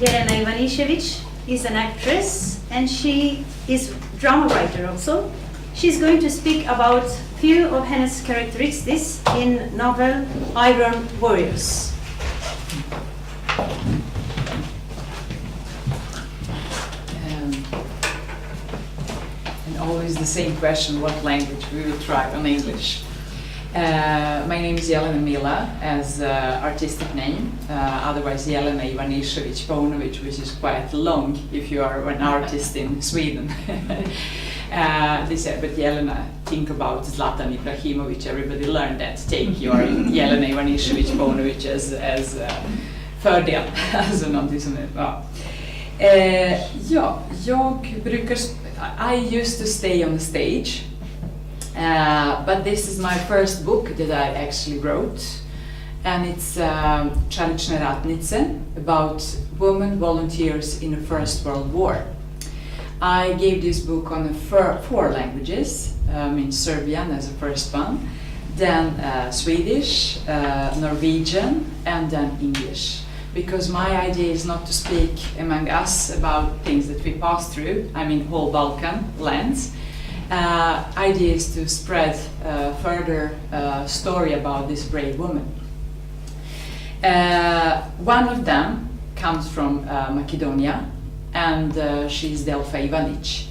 Jelena Ivanišević is an actress and she is drama writer also. She's going to speak about few of hennes characteristics in novel Iron Warriors. And always the same question, what language? We will try on English. My name is Jelena Mila as artistic name, otherwise Jelena Ivanišević Paunović, which is quite long if you are an artist in Sweden. They said, but Jelena, think about Zlatan Ibrahimovic, everybody learned that. Take your Jelena Ivanišević Paunović as fördel. Alltså någonting som är, ja. Ja, jag brukar, I used to stay on the stage. But this is my first book that I actually wrote, and it's Tradične ratnice, about women volunteers in the First World War. I gave this book on 4 languages, in Serbian as the first one, then Swedish, Norwegian, and then English. Because my idea is not to speak among us about things that we pass through, I mean whole Balkan lands. Idea is to spread further story about this brave woman. One of them comes from Macedonia, and she's Delfa Ivanic.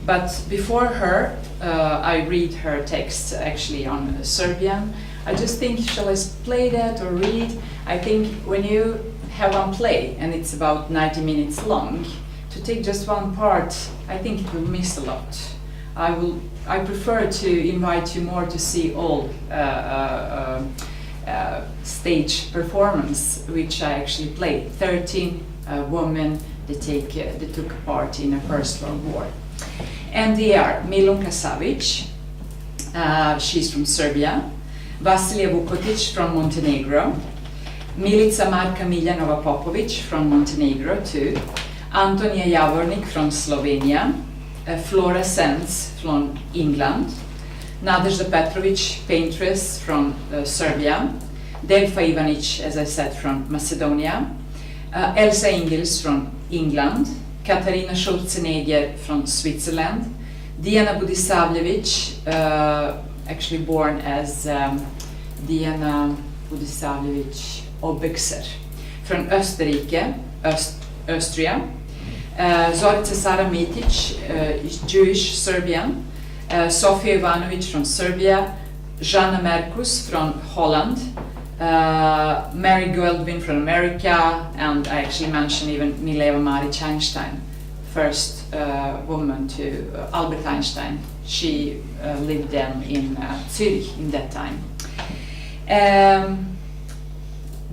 But before her, I read her text actually on Serbian. I just think, shall I play that or read? I think when you have one play and it's about 90 minutes long, to take just one part, I think it will miss a lot. I prefer to invite you more to see all stage performance, which I actually played. 13 women that took part in the First World War. And they are Milunka Savic, she's from Serbia, Vasilija Vukotic from Montenegro, Milica Marka Miljanova Popovic from Montenegro too, Antonija Javornik from Slovenia, Flora Sens from England, Nadezda Petrovic, paintress from Serbia, Delfa Ivanic, as I said, from Macedonia, Elsa Ingels from England, Katarina Schulzenegger from Switzerland, Diana Budisavljevic, actually born as Diana Budisavljevic Obexer, from Österrike, Austria, Zorica Sara Mitic is Jewish Serbian, Sofia Ivanovic from Serbia, Žana Merkus from Holland, Mary Goldwyn from America, and I actually mentioned even Mileva Maric Einstein, first woman to Albert Einstein. She lived then in Zurich in that time.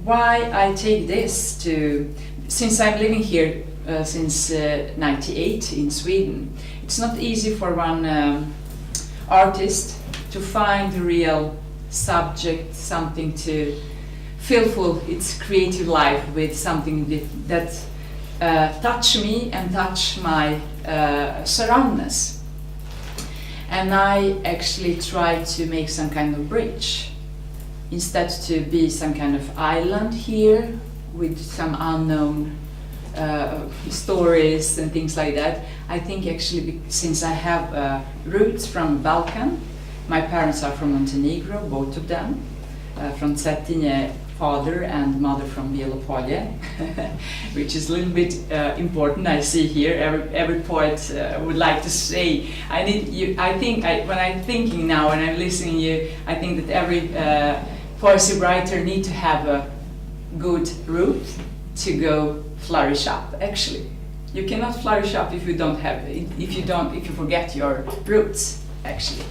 Why I take this to, since I'm living here since 98 in Sweden, it's not easy for one artist to find the real subject, something to fulfill its creative life with something that touch me and touch my surroundness. And I actually try to make some kind of bridge, instead to be some kind of island here with some unknown stories and things like that. I think actually, since I have roots from Balkan, my parents are from Montenegro, both of them, from Cetinje, father and mother from Bijelopolje, which is a little bit important. I see here every poet would like to say. I need you. I think when I'm thinking now and I'm listening to you, I think that every poesy writer need to have a good root to go flourish up. Actually, you cannot flourish up if you don't have if you forget your roots. Actually.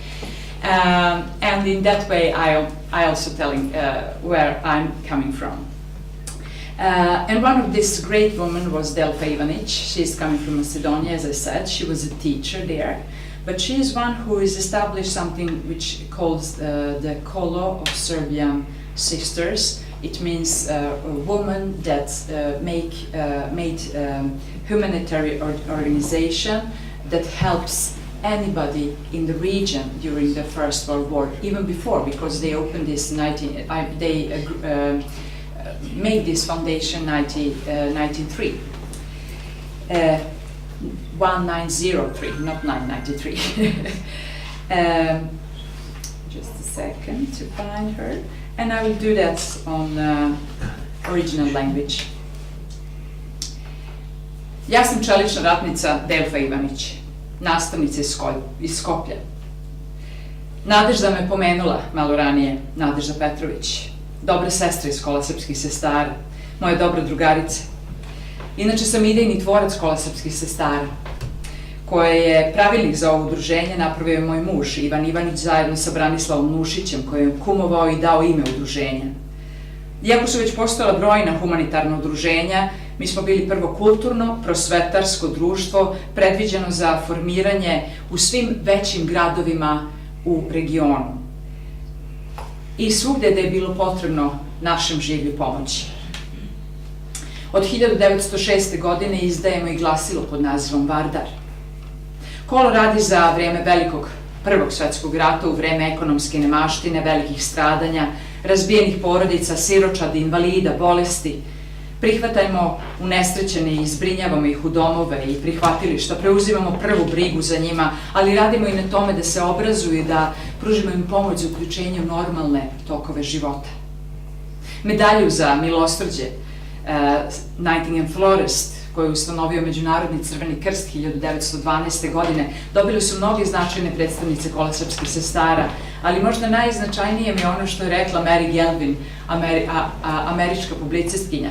And in that way, I also telling where I'm coming from. And one of these great women was Delfa Ivanic. She's coming from Macedonia, as I said. She was a teacher there. But she is one who has established something which calls the Kolo Srpskih Sisters. It means a woman that made humanitarian organization that helps anybody in the region during the First World War, even before, because they opened this made this foundation 1903. 1903, not 993. Just a second to find her. And I will do that on original language. Ja sam čelična ratnica Delfa Ivanic, nastavnica iz Skoplja. Nadezda me pomenula malo ranije, Nadezda Petrovic, dobra sestra iz Kola Srpskih Sestara, moja dobra drugarica. Inače sam idejni tvorac Kola Srpskih Sestara, koje je pravilnik za ovo udruženje napravio moj muž, Ivan Ivanić, zajedno sa Branislavom Nušićem, koji je kumovao i dao ime udruženja. Iako su već postojala brojna humanitarna udruženja, mi smo bili prvo kulturno, prosvetarsko društvo predviđeno za formiranje u svim većim gradovima u regionu. I svugde da je bilo potrebno našem življu pomoći. Od 1906. godine izdajemo i glasilo pod nazivom Vardar. Kolo radi za vreme velikog Prvog svetskog rata, u vreme ekonomske nemaštine, velikih stradanja, razbijenih porodica, siročadi, invalida, bolesti. Prihvatajmo unesrećene i zbrinjavamo ih u domove i prihvatilišta, preuzimamo prvu brigu za njima, ali radimo i na tome da se obrazuju i da pružimo im pomoć za uključenje u normalne tokove života. Medalju za milosrđe Nightingale Florist, koju je ustanovio Međunarodni Crveni krst 1912. godine, dobili su mnoge značajne predstavnice Kola Srpskih Sestara, ali možda najznačajnije mi je ono što je rekla Mary Galvin, američka publicistkinja.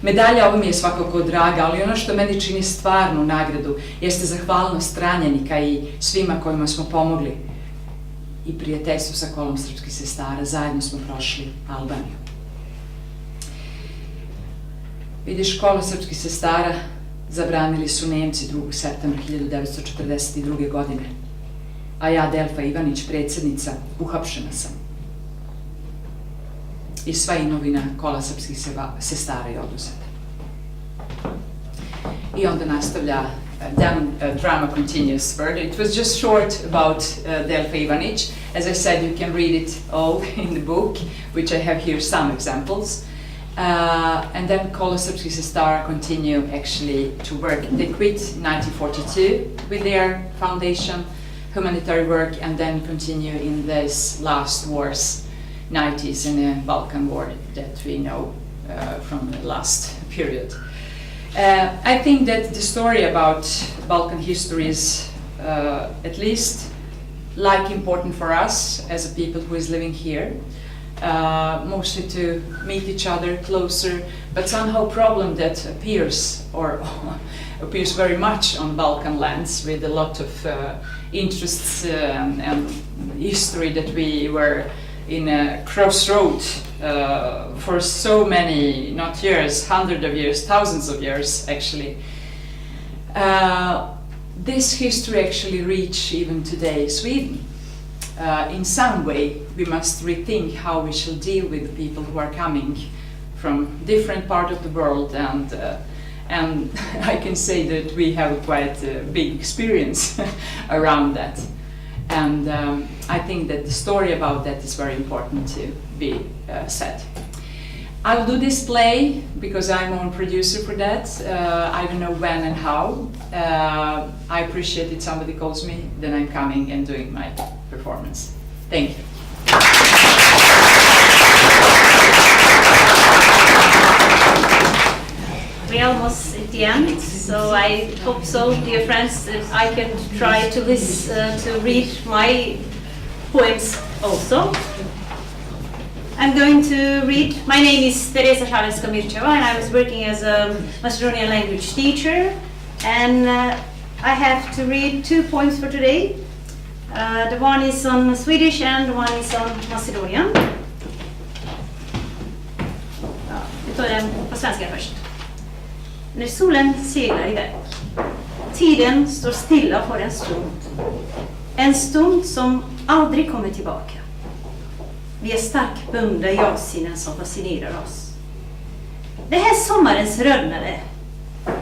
Medalja ovo mi je svakako draga, ali ono što meni čini stvarnu nagradu jeste zahvalnost ranjenika i svima kojima smo pomogli i prijateljstvu sa Kolom Srpskih Sestara. Zajedno smo prošli Albaniju. Vidiš, Kolo Srpskih Sestara zabranili su Nemci 2. septembra 1942. godine, a ja, Delfa Ivanic, predsjednica, uhapšena sam. I sva imovina Kola Srpskih Sestara je oduzeta. I onda nastavlja, then drama continues further. It was just short about Delfa Ivanic. As I said, you can read it all in the book, which I have here some examples. And then Kolo Srpskih Sestara continue actually to work. They quit in 1942 with their foundation, humanitarian work, and then continue in these last wars, 90s and the Balkan war that we know from the last period. I think that the story about Balkan history is at least like important for us as a people who is living here. Mostly to meet each other closer, but somehow problem that appears or appears very much on Balkan lands with a lot of interests and history that we were in a crossroad for so many, not years, hundreds of years, thousands of years actually. This history actually reach even today Sweden. In some way, we must rethink how we shall deal with the people who are coming from different parts of the world, and I can say that we have quite a big experience around that. And I think that the story about that is very important to be said. I'll do this play because I'm own producer for that. I don't know when and how. I appreciate it. Somebody calls me, then I'm coming and doing my performance. Thank you. We're almost at the end, so I hope so, dear friends, that I can try to to read my poems also. I'm going to read. My name is Teresa Mircheva, and I was working as a Macedonian language teacher, and I have to read 2 poems for today. The one is on Swedish and one is on Macedonian. Vi tar den på svenska först. När solen seglar iväg. Tiden står stilla för en stund. En stund som aldrig kommer tillbaka. Vi är starkt bundna i avsinnen som fascinerar oss. Det här sommarens rödnade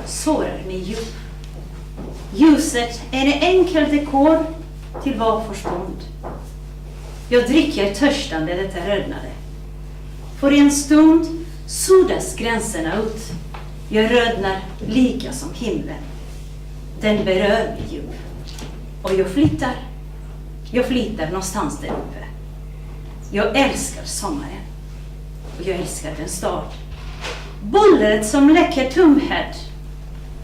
sårar mig djup. Ljuset är en enkel dekor till var för stund. Jag dricker törstande detta rödnade. För en stund suddas gränserna ut. Jag rödnar lika som himlen. den berör mig djup. Och jag flyttar någonstans där uppe. Jag älskar sommaren. Och jag älskar den stad. Bullret som läcker tomhet.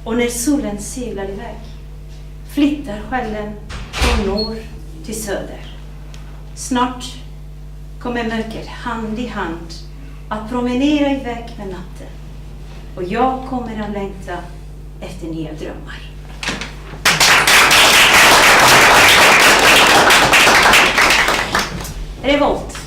Och när solen seglar iväg flyttar själen från norr till söder. Snart kommer mörkret hand i hand att promenera iväg med natten. Och jag kommer att längta efter nya drömmar. Revolt.